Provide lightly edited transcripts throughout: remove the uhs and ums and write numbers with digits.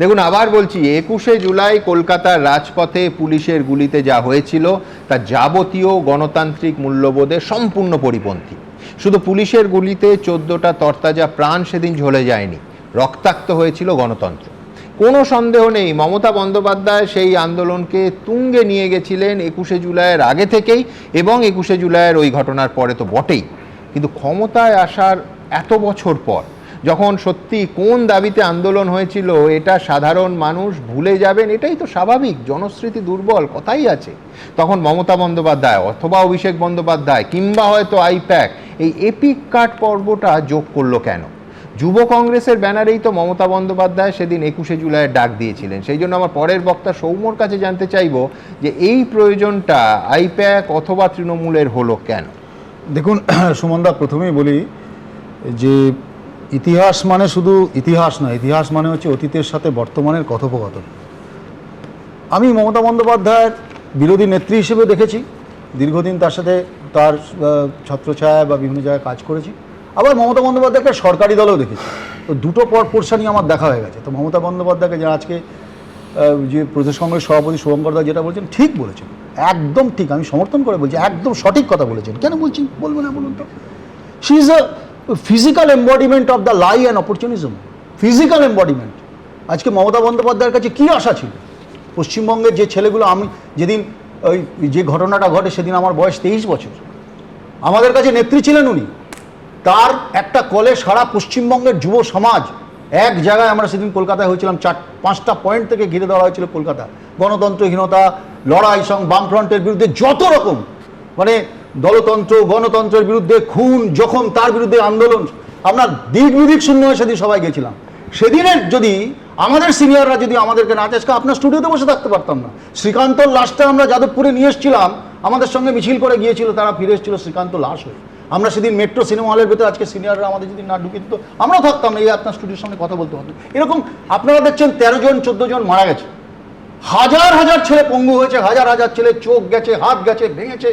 দেখুন, আবার বলছি, 21শে জুলাই কলকাতার রাজপথে পুলিশের গুলিতে যা হয়েছিল তা যাবতীয় গণতান্ত্রিক মূল্যবোধে সম্পূর্ণ পরিপন্থী। শুধু পুলিশের গুলিতে 14টা তরতাজা প্রাণ সেদিন ঝরে যায়নি, রক্তাক্ত হয়েছিল গণতন্ত্র। কোনো সন্দেহ নেই, মমতা বন্দ্যোপাধ্যায় সেই আন্দোলনকে তুঙ্গে নিয়ে গেছিলেন 21শে জুলাইয়ের আগে থেকেই, এবং 21শে জুলাইয়ের ওই ঘটনার পরে তো বটেই। কিন্তু ক্ষমতায় আসার এত বছর পর, যখন সত্যি কোন দাবিতে আন্দোলন হয়েছিল এটা সাধারণ মানুষ ভুলে যাবেন, এটাই তো স্বাভাবিক, জনস্মৃতি দুর্বল, কথাই আছে। তখন মমতা বন্দ্যোপাধ্যায় অথবা অভিষেক বন্দ্যোপাধ্যায় কিংবা হয়তো আইপ্যাক এই এপিক কাট পর্বটা যোগ করলো কেন? যুব কংগ্রেসের ব্যানারেই তো মমতা বন্দ্যোপাধ্যায় সেদিন 21শে জুলাইয়ের ডাক দিয়েছিলেন। সেই জন্য আমার পরের বক্তা সৌম্যর কাছে জানতে চাইব যে এই প্রয়োজনটা আইপ্যাক অথবা তৃণমূলের হলো কেন? দেখুন সুমনদা, প্রথমেই বলি যে ইতিহাস মানে শুধু ইতিহাস নয়, ইতিহাস মানে হচ্ছে অতীতের সাথে বর্তমানের কথোপকথন। আমি মমতা বন্দ্যোপাধ্যায়ের বিরোধী নেত্রী হিসেবে দেখেছি, দীর্ঘদিন তার সাথে তার ছত্রছায়া বা বিভিন্ন জায়গায় কাজ করেছি। আবার মমতা বন্দ্যোপাধ্যায়কে সরকারি দলেও দেখেছি। তো দুটো পোর্শনই আমার দেখা হয়ে গেছে। তো মমতা বন্দ্যোপাধ্যায়কে যারা আজকে যে প্রদেশ কংগ্রেস সভাপতি শুভঙ্কর দা যেটা বলছেন ঠিক বলেছেন, একদম ঠিক, আমি সমর্থন করে বলছি, একদম সঠিক কথা বলেছেন। কেন বলছি বলবো না বলুন তো? She is a physical embodiment of the lie and opportunism, physical embodiment. আজকে মমতা বন্দ্যোপাধ্যায়ের কাছে কী আশা ছিল? পশ্চিমবঙ্গের যে ছেলেগুলো, আমি যেদিন ওই যে ঘটনাটা ঘটে সেদিন আমার বয়স 23 বছর, আমাদের কাছে নেত্রী ছিলেন উনি। তার একটা কলে সারা পশ্চিমবঙ্গের যুব সমাজ এক জায়গায়, আমরা সেদিন কলকাতায় হয়েছিলাম, 4-5টা পয়েন্ট থেকে ঘিরে দেওয়া হয়েছিল কলকাতা। গণতন্ত্রহীনতা, লড়াই বামফ্রন্টের বিরুদ্ধে যত রকম, মানে দলতন্ত্র গণতন্ত্রের বিরুদ্ধে খুন জখম, তার বিরুদ্ধে আন্দোলন, আমরা দিক বিদিক শূন্য হয়ে সেদিন সবাই গেছিলাম। সেদিনের যদি আমাদের সিনিয়ররা যদি আমাদেরকে না আজকে আপনার স্টুডিওতে বসে থাকতে পারতাম না। শ্রীকান্তর লাশটা আমরা যাদবপুরে নিয়ে এসেছিলাম, আমাদের সঙ্গে মিছিল করে গিয়েছিল, তারা ফিরে এসেছিল শ্রীকান্ত লাশ হয়ে। আমরা সেদিন মেট্রো সিনেমা হলের ভেতরে, আজকে সিনিয়ররা আমাদের যদি না ঢুকে দিত আমরাও থাকতাম না, এই আপনার স্টুডিওর সামনে কথা বলতে হতো। এরকম আপনারা দেখছেন 13 জন 14 জন মারা গেছে, হাজার হাজার ছেলে পঙ্গু হয়েছে, হাজার হাজার ছেলে চোখ গেছে, হাত গেছে, ভেঙেছে,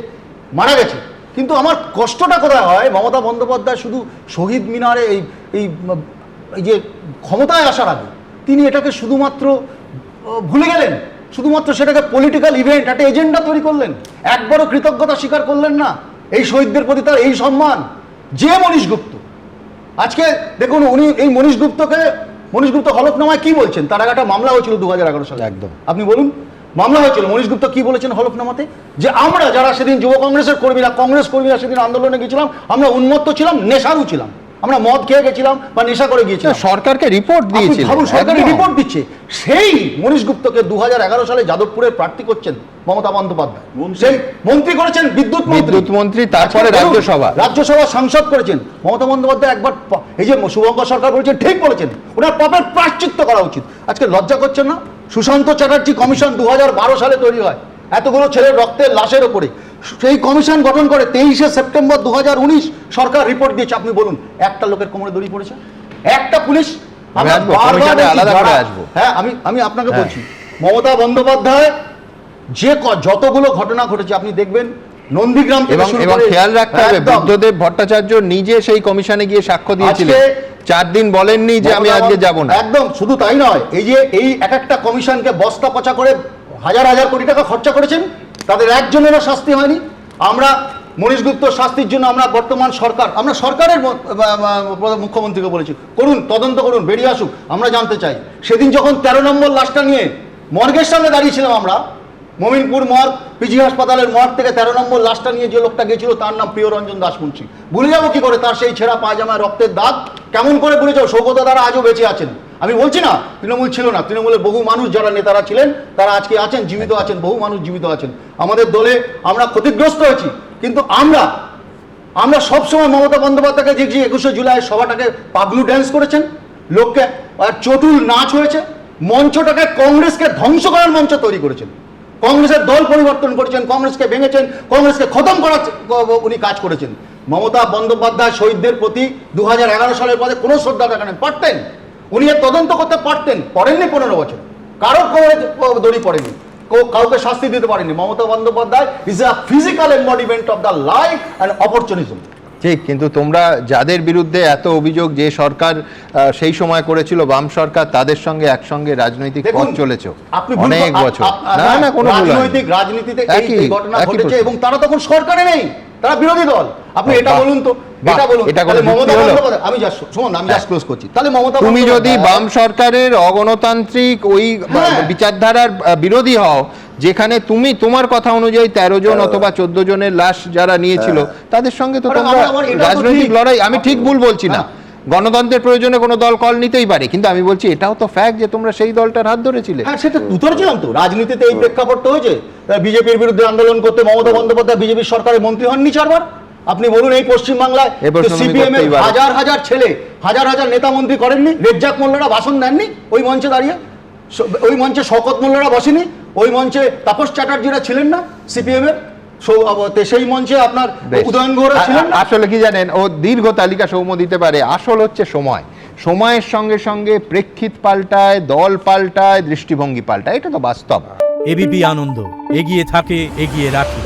মারা গেছে। কিন্তু আমার কষ্টটা কোথায় হয়, মমতা বন্দ্যোপাধ্যায় শুধু শহীদ মিনারে এই যে ক্ষমতায় আসার আগে তিনি এটাকে শুধুমাত্র ভুলে গেলেন, শুধুমাত্র সেটাকে পলিটিক্যাল ইভেন্ট, একটা এজেন্ডা তৈরি করলেন। একবারও কৃতজ্ঞতা স্বীকার করলেন না এই শহীদদের প্রতি, তার এই সম্মান। যে মনীশ গুপ্ত, আজকে দেখুন উনি এই মনীশ গুপ্ত হলফনামায় কি বলছেন? তার আগে একটা মামলা হয়েছিল 2011 সালে, একদম আপনি বলুন, মামলা হয়েছিল। মনীশ গুপ্ত কি বলেছেন হলফনামাতে? যে আমরা যারা সেদিন যুব কংগ্রেসের কর্মীরা, কংগ্রেস কর্মীরা সেদিন আন্দোলনে গিয়েছিলাম, আমরা উন্মত্ত ছিলাম, নেশারু ছিলাম, আমরা মদ খেয়ে গেছিলাম বা নেশা করে গিয়েছিলাম। সরকারকে রিপোর্ট দিয়েছিল, সরকারি রিপোর্ট দিচ্ছে। সেই মনীশ গুপ্তকে 2011 সালে যাদবপুরে প্রার্থী করছেন মমতা বন্দ্যোপাধ্যায়, সেই মন্ত্রী করেছেন, বিদ্যুৎ মন্ত্রী, তারপরে রাজ্যসভা সাংসদ করেছেন মমতা বন্দ্যোপাধ্যায়। একবার এই যে শুভঙ্কর সরকার বলেছেন, ঠিক বলেছেন, ওনার পাপের প্রায়শ্চিত্ত করা উচিত। আজকে লজ্জা করছেন না? সুশান্ত চ্যাটার্জি কমিশন 2012 সালে তৈরি হয়, এতগুলো ছেলের রক্তের লাশের ওপরে সেই কমিশন গঠন করে 23শে সেপ্টেম্বর 2019 সরকার রিপোর্ট দিয়েছে। আপনি বলুন, একটা লোকের কোমরে দড়ি পড়েছে? একটা পুলিশ? হ্যাঁ, আমি আপনাকে বলছি, মমতা বন্দ্যোপাধ্যায় যে যতগুলো ঘটনা ঘটেছে আপনি দেখবেন, নন্দীগ্রাম এবং খেয়াল রাখতে হবে, বুদ্ধদেব ভট্টাচার্য নিজে সেই কমিশনে গিয়ে সাক্ষ্য দিয়েছিলেন, 4 দিন বলেননি যে আমি আজকে যাব না। একদম, শুধু তাই নয়, এই যে এই এক একটা কমিশনকে বস্তা পচা করে হাজার হাজার কোটি টাকা খরচা করেছেন, তাদের একজনেরও শাস্তি হয়নি। আমরা মনীশ গুপ্তর শাস্তির জন্য আমরা বর্তমান সরকার, আমরা সরকারের মুখ্যমন্ত্রীকে বলেছি, করুন, তদন্ত করুন, বেরিয়ে আসুক, আমরা জানতে চাই। সেদিন যখন 13 নম্বর লাশটা নিয়ে মর্গের সামনে দাঁড়িয়েছিলাম আমরা, মমিনপুর মর্গ, পিজি হাসপাতালের মর্গ থেকে 13 নম্বর লাশটা নিয়ে যে লোকটা গেছিল তার নাম প্রিয়রঞ্জন দাসমুন্সি। ভুলে যাবো কি করে তার সেই ছেঁড়া পায়জামায় রক্তের দাগ? কেমন করে ভুলে যাও? সৌগত দাদা আজও বেঁচে আছেন। আমি বলছি না তৃণমূল ছিল না, তৃণমূলের বহু মানুষ যারা নেতারা ছিলেন তারা আজকে আছেন, জীবিত আছেন, বহু মানুষ জীবিত আছেন। আমাদের দলে আমরা ক্ষতিগ্রস্ত হয়েছি, কিন্তু আমরা সবসময় মমতা বন্দ্যোপাধ্যায়কে দেখছি 21শে জুলাই সভাটাকে পাগলু ড্যান্স করেছেন, লোককে চটুল নাচ হয়েছে, মঞ্চটাকে কংগ্রেসকে ধ্বংস করার মঞ্চ তৈরি করেছেন, কংগ্রেসের দল পরিবর্তন করেছেন, কংগ্রেসকে ভেঙেছেন, কংগ্রেসকে খতম করার উনি কাজ করেছেন। মমতা বন্দ্যোপাধ্যায় শহীদদের প্রতি 2011 সালের পরে কোনো শ্রদ্ধা দেখানেন, পারতেন, উনি এর তদন্ত করতে পারতেন, করেননি 15 বছর, কারো দড়ি পড়েনি, কাউকে শাস্তি দিতে পারেনি। Mamata Bandyopadhyay is a physical embodiment of the life and opportunism. ঠিক, কিন্তু তোমরা যাদের বিরুদ্ধে এত অভিযোগ, যে সরকার সেই সময় করেছিল বাম সরকার, তাদের সঙ্গে একসঙ্গে রাজনৈতিক পথ চলেছো আপনি অনেক বছর। না না, কোনো ভুল হয়নি। রাজনৈতিক রাজনীতিতে একই- এই ঘটনা একই ঘটেছে প্রশ্ন। এবং তারা তখন সরকারে নেই, তারা বিরোধী দল। আপনি এটা বাহ, বলুন তো, বাহ, এটা বলুন। এটা কোনো তাহলে মমতা যুক্তি হলো? বন্দ্যোপাধ্যায়, আমি জাস্ট শুনুন, আমি জাস্ট ক্লোজ করছি। তাহলে মমতা তুমি যদি বন্দ্যোপাধ্যায়- বাম সরকারের অগণতান্ত্রিক ওই হ্যাঁ। বিচারধারার বিরোধী হও, যেখানে তুমি তোমার কথা অনুযায়ী 13 জন অথবা 14 জনের লাশ যারা নিয়েছিল, তাদের সঙ্গে তো আরে তোমরা আমার এটাও তো রাজনৈতিক ঠিক। লড়াই, আমি ঠিক ভুল বলছি না, গণতন্ত্রের প্রয়োজনে কোনো দল কল নিতেই পারে, কিন্তু আমি বলছি এটাও তো ফ্যাক্ট যে তোমরা সেই দলটার হাত ধরেছিলে। হ্যাঁ, সেটা উত্তরছিলাম তো, রাজনীতিতে এই প্রেক্ষাপটটা হয়েছে। বিজেপির বিরুদ্ধে আন্দোলন করতে মমতা বন্দ্যোপাধ্যায় বিজেপির সরকারের মন্ত্রী হননি 4 বার। আপনি বলুন এই পশ্চিমবাংলায় এ প্রশ্ন তুমি সিপিএম এর করতেই পারো। হাজার হাজার ছেলে, হাজার হাজার নেতা মন্ত্রী করেননি? রেজ্জাক মোল্লারা ভাষণ দেননি ওই মঞ্চে দাঁড়িয়ে? ওই মঞ্চে শওকত মোল্লারা বসেনি? ওই মঞ্চে তাপস চ্যাটার্জিরা ছিলেন না সিপিএম এর? সেই মঞ্চে আপনার বেশ। উদয়ন গুহরা ছিলেন না? আসলে কি জানেন, ও দীর্ঘ তালিকা সৌম্য দিতে পারে, আসল হচ্ছে সময়। সময়ের সঙ্গে সঙ্গে প্রেক্ষিত পাল্টায়, দল পাল্টায়, দৃষ্টিভঙ্গি পাল্টায়, এটা তো বাস্তব। এবিপি আনন্দ, এগিয়ে থাকে, এগিয়ে রাখে।